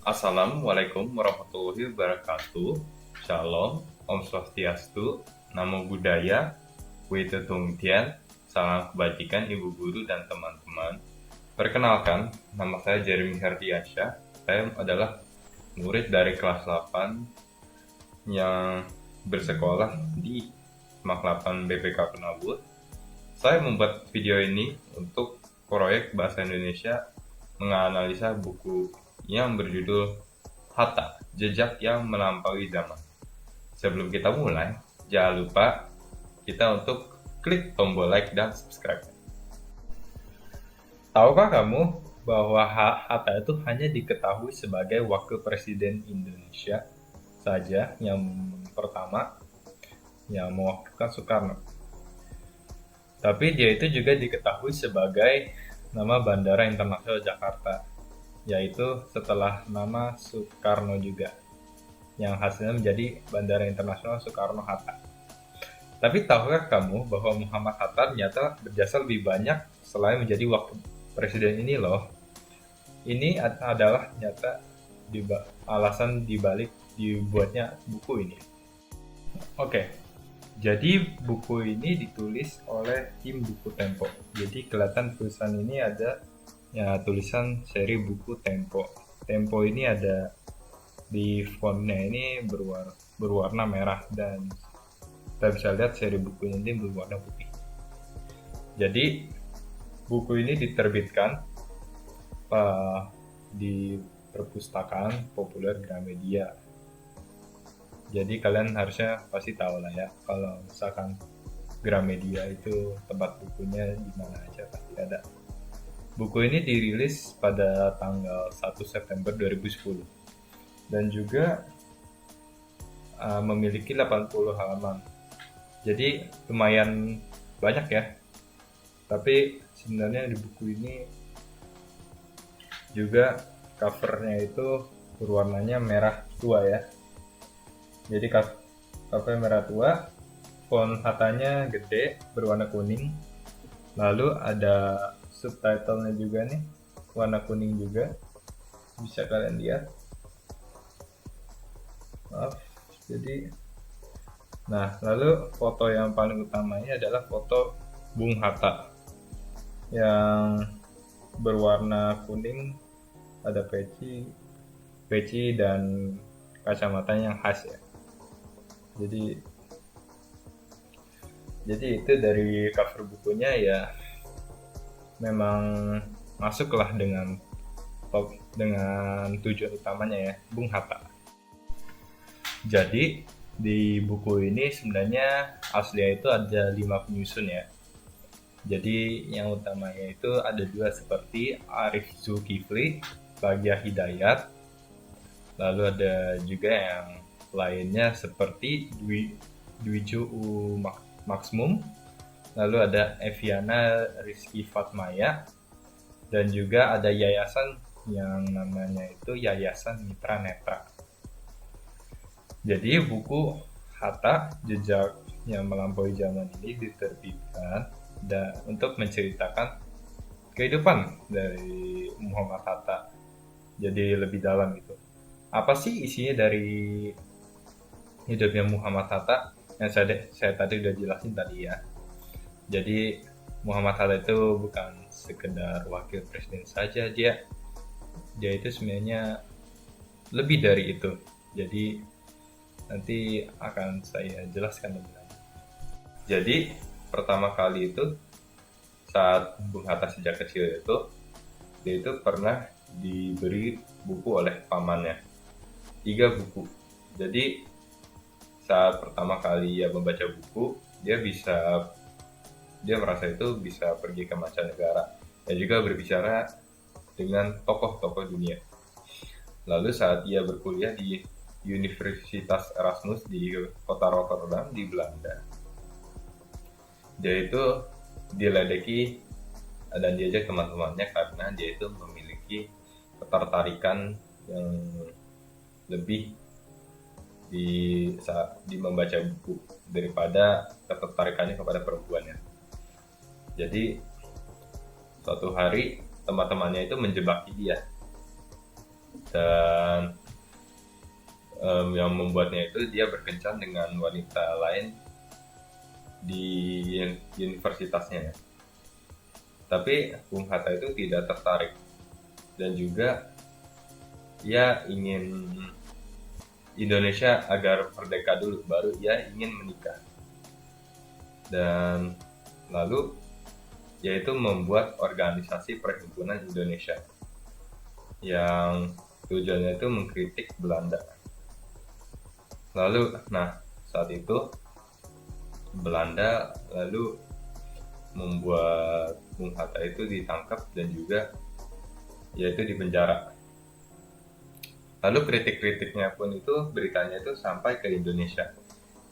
Assalamualaikum warahmatullahi wabarakatuh. Shalom, Om Swastiastu, Namo Buddhaya, Wite Tung Tien, salam kebajikan Ibu Guru dan teman-teman. Perkenalkan, nama saya Jeremy Herdiansyah. Saya adalah murid dari kelas 8 yang bersekolah di SMAK 8 BPK Penabur. Saya membuat video ini untuk proyek Bahasa Indonesia menganalisa buku yang berjudul Hatta, Jejak yang Melampaui Zaman. Sebelum kita mulai, jangan lupa kita untuk klik tombol like dan subscribe. Tahukah kamu bahwa Hatta itu hanya diketahui sebagai wakil presiden Indonesia saja yang pertama yang mewakilkan Soekarno. Tapi dia itu juga diketahui sebagai nama Bandara Internasional Jakarta, yaitu setelah nama Soekarno juga, yang hasilnya menjadi Bandara Internasional Soekarno-Hatta. Tapi tahukah kamu bahwa Muhammad Hatta ternyata berjasa lebih banyak selain menjadi wakil presiden ini loh? Ini adalah nyata alasan dibalik dibuatnya buku ini. Oke, jadi buku ini ditulis oleh tim Buku Tempo. Jadi kelihatan tulisan ini ada ya tulisan seri buku Tempo. Tempo ini ada di fontnya ini berwarna merah dan kita bisa lihat seri bukunya ini berwarna putih. Jadi buku ini diterbitkan di perpustakaan populer Gramedia. Jadi kalian harusnya pasti tahu lah ya kalau misalkan Gramedia itu tempat bukunya di mana aja pasti ada. Buku ini dirilis pada tanggal 1 September 2010 dan juga memiliki 80 halaman. Jadi lumayan banyak ya. Tapi sebenarnya di buku ini juga covernya itu berwarnanya merah tua ya. Jadi cover merah tua, font Hattanya gede berwarna kuning. Lalu ada subtitlenya juga nih, warna kuning juga, bisa kalian lihat. Maaf, jadi nah lalu foto yang paling utamanya adalah foto Bung Hatta yang berwarna kuning, ada peci dan kacamatanya yang khas ya. Jadi itu dari cover bukunya ya, memang masuklah dengan tujuan utamanya ya, Bung Hatta. Jadi di buku ini sebenarnya aslinya itu ada 5 penyusun ya. Jadi yang utamanya itu ada 2 seperti Arif Zulkifli, Bagia Hidayat, lalu ada juga yang lainnya seperti Dwiju Maksmum, lalu ada Eviana Rizky Fatmaya, dan juga ada yayasan yang namanya itu Yayasan Mitra Netra. Jadi buku Hatta, Jejak yang Melampaui Zaman ini diterbitkan untuk menceritakan kehidupan dari Muhammad Hatta. Jadi lebih dalam itu. Apa sih isinya dari hidupnya Muhammad Hatta? Yang saya tadi udah jelasin tadi ya. Jadi Muhammad Hatta itu bukan sekedar wakil presiden saja, dia itu sebenarnya lebih dari itu. Jadi nanti akan saya jelaskan lebih lanjut. Jadi pertama kali itu saat Bung Hatta sejak kecil itu, dia itu pernah diberi buku oleh pamannya, 3 buku. Jadi saat pertama kali ia membaca buku, dia merasa itu bisa pergi ke mancanegara dan juga berbicara dengan tokoh-tokoh dunia. Lalu saat ia berkuliah di Universitas Erasmus di kota Rotterdam di Belanda, dia itu diledeki dan diajak teman-temannya karena dia itu memiliki ketertarikan yang lebih di membaca buku daripada ketertarikannya kepada perempuannya. Jadi suatu hari teman-temannya itu menjebaki dia dan yang membuatnya itu dia berkencan dengan wanita lain di universitasnya ya. Tapi Bung Hatta itu tidak tertarik, dan juga ia ingin Indonesia agar merdeka dulu, baru ia ingin menikah. Dan lalu yaitu membuat organisasi Perhimpunan Indonesia yang tujuannya itu mengkritik Belanda. Lalu, saat itu Belanda lalu membuat Bung Hatta itu ditangkap dan juga yaitu dipenjara. Lalu kritik-kritiknya pun itu, beritanya itu sampai ke Indonesia,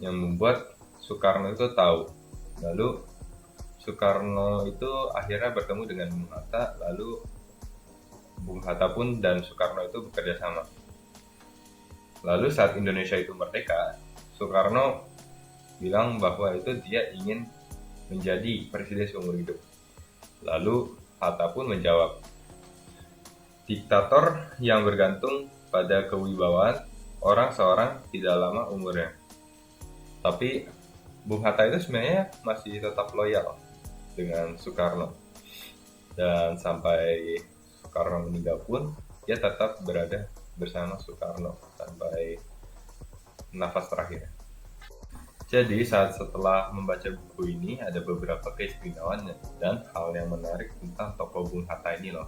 yang membuat Soekarno itu tahu. Lalu Soekarno itu akhirnya bertemu dengan Bung Hatta, lalu Bung Hatta pun dan Soekarno itu bekerja sama. Lalu saat Indonesia itu merdeka, Soekarno bilang bahwa itu dia ingin menjadi presiden seumur hidup. Lalu Hatta pun menjawab, diktator yang bergantung pada kewibawaan orang seorang tidak lama umurnya. Tapi Bung Hatta itu sebenarnya masih tetap loyal dengan Soekarno. Dan sampai Soekarno meninggal pun, dia tetap berada bersama Soekarno sampai nafas terakhir. Jadi setelah membaca buku ini, ada beberapa keistimewaan dan hal yang menarik tentang tokoh Bung Hatta ini loh.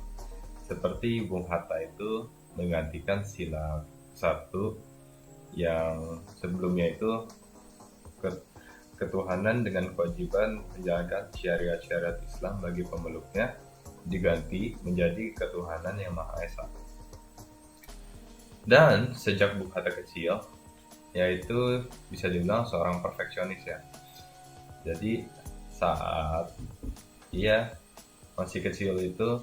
Seperti Bung Hatta itu menggantikan sila 1 yang sebelumnya itu ketuhanan dengan kewajiban menjalankan syariat-syariat Islam bagi pemeluknya, diganti menjadi ketuhanan yang Maha Esa. Dan sejak Bung Hatta kecil, yaitu bisa dibilang seorang perfeksionis ya. Jadi saat dia masih kecil itu,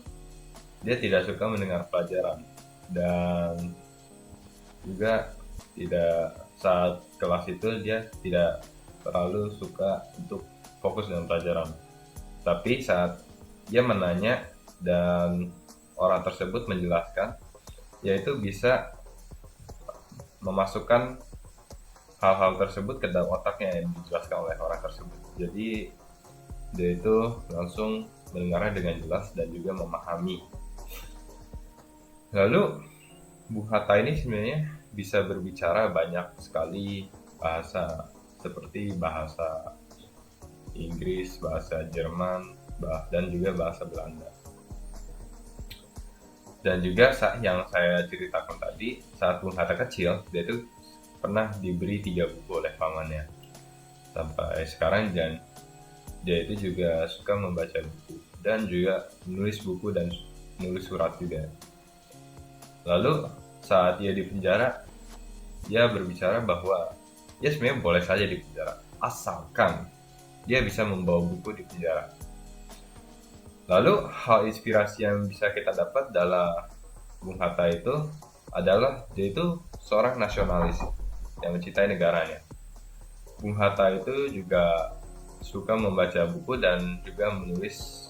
dia tidak suka mendengar pelajaran, dan juga saat kelas itu dia tidak terlalu suka untuk fokus dengan pelajaran. Tapi saat dia menanya dan orang tersebut menjelaskan, yaitu bisa memasukkan hal-hal tersebut ke dalam otaknya yang dijelaskan oleh orang tersebut. Jadi dia itu langsung mendengarnya dengan jelas dan juga memahami. Lalu Bung Hatta ini sebenarnya bisa berbicara banyak sekali bahasa, seperti bahasa Inggris, bahasa Jerman, dan juga bahasa Belanda. Dan juga yang saya ceritakan tadi, saat Bung Hatta kecil, dia itu pernah diberi 3 buku oleh pamannya. Sampai sekarang, dan dia itu juga suka membaca buku dan juga menulis buku dan menulis surat juga. Lalu saat dia di penjara, dia berbicara bahwa ya sebenarnya boleh saja di penjara, asalkan dia bisa membawa buku di penjara. Lalu hal inspirasi yang bisa kita dapat dalam Bung Hatta itu adalah dia itu seorang nasionalis yang mencintai negaranya. Bung Hatta itu juga suka membaca buku dan juga menulis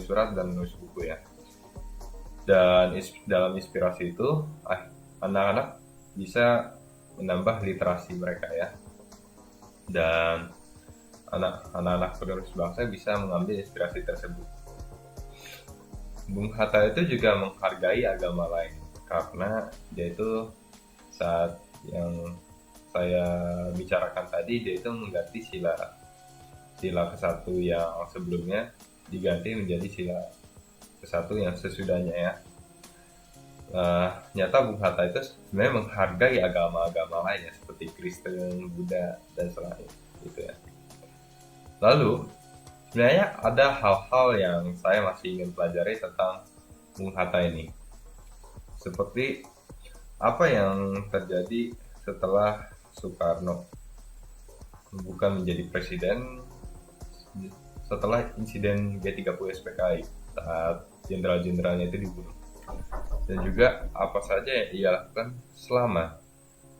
surat dan menulis buku ya. Dan dalam inspirasi itu anak-anak bisa menambah literasi mereka ya. Dan anak-anak penerus bangsa bisa mengambil inspirasi tersebut. Bung Hatta itu juga menghargai agama lain, karena dia itu saat yang saya bicarakan tadi, dia itu mengganti sila ke-1 yang sebelumnya diganti menjadi sila ke-1 yang sesudahnya ya. Nyata Bung Hatta itu sebenarnya menghargai agama-agama lainnya seperti Kristen, Buddha, dan selain itu ya. Lalu sebenarnya ada hal-hal yang saya masih ingin pelajari tentang Bung Hatta ini. Seperti apa yang terjadi setelah Soekarno bukan menjadi presiden, setelah insiden G30 SPKI saat jenderal-jenderalnya itu dibunuh. Dan juga apa saja yang ia lakukan selama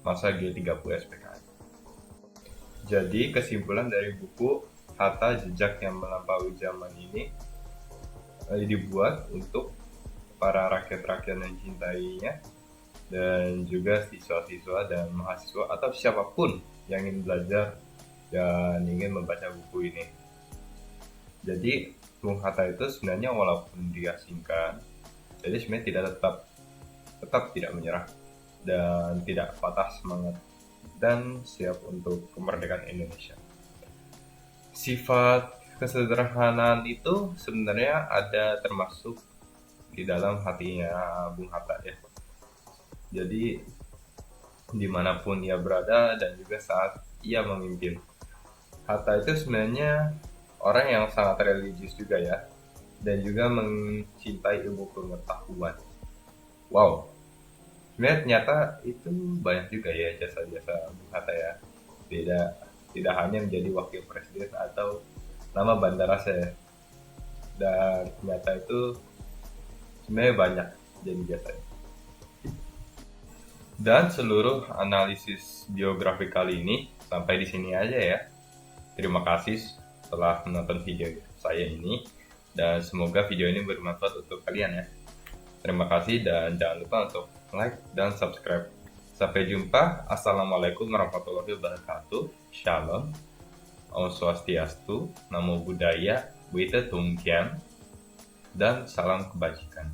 masa G30 SPKI. Jadi kesimpulan dari buku Hatta Jejak yang Melampaui Zaman ini dibuat untuk para rakyat-rakyat yang cintainya dan juga siswa-siswa dan mahasiswa atau siapapun yang ingin belajar dan ingin membaca buku ini. Jadi Bung Hatta itu sebenarnya walaupun dia singkat, jadi sebenarnya tetap tidak menyerah dan tidak patah semangat dan siap untuk kemerdekaan Indonesia. Sifat kesederhanaan itu sebenarnya ada termasuk di dalam hatinya Bung Hatta ya. Jadi dimanapun ia berada dan juga saat ia memimpin. Hatta itu sebenarnya orang yang sangat religius juga ya, dan juga mencintai ilmu pengetahuan. Wow, sebenarnya ternyata itu banyak juga ya jasa-jasa Bung Hatta ya. Tidak hanya menjadi wakil presiden atau nama bandara saya, dan ternyata itu sebenarnya banyak jadi jasanya. Dan seluruh analisis biografi kali ini sampai di sini aja ya. Terima kasih telah menonton video saya ini dan semoga video ini bermanfaat untuk kalian ya. Terima kasih dan jangan lupa untuk like dan subscribe. Sampai jumpa. Assalamualaikum warahmatullahi wabarakatuh. Shalom. Om Swastiastu. Namo Buddhaya. Wite Tungkian. Dan salam kebajikan.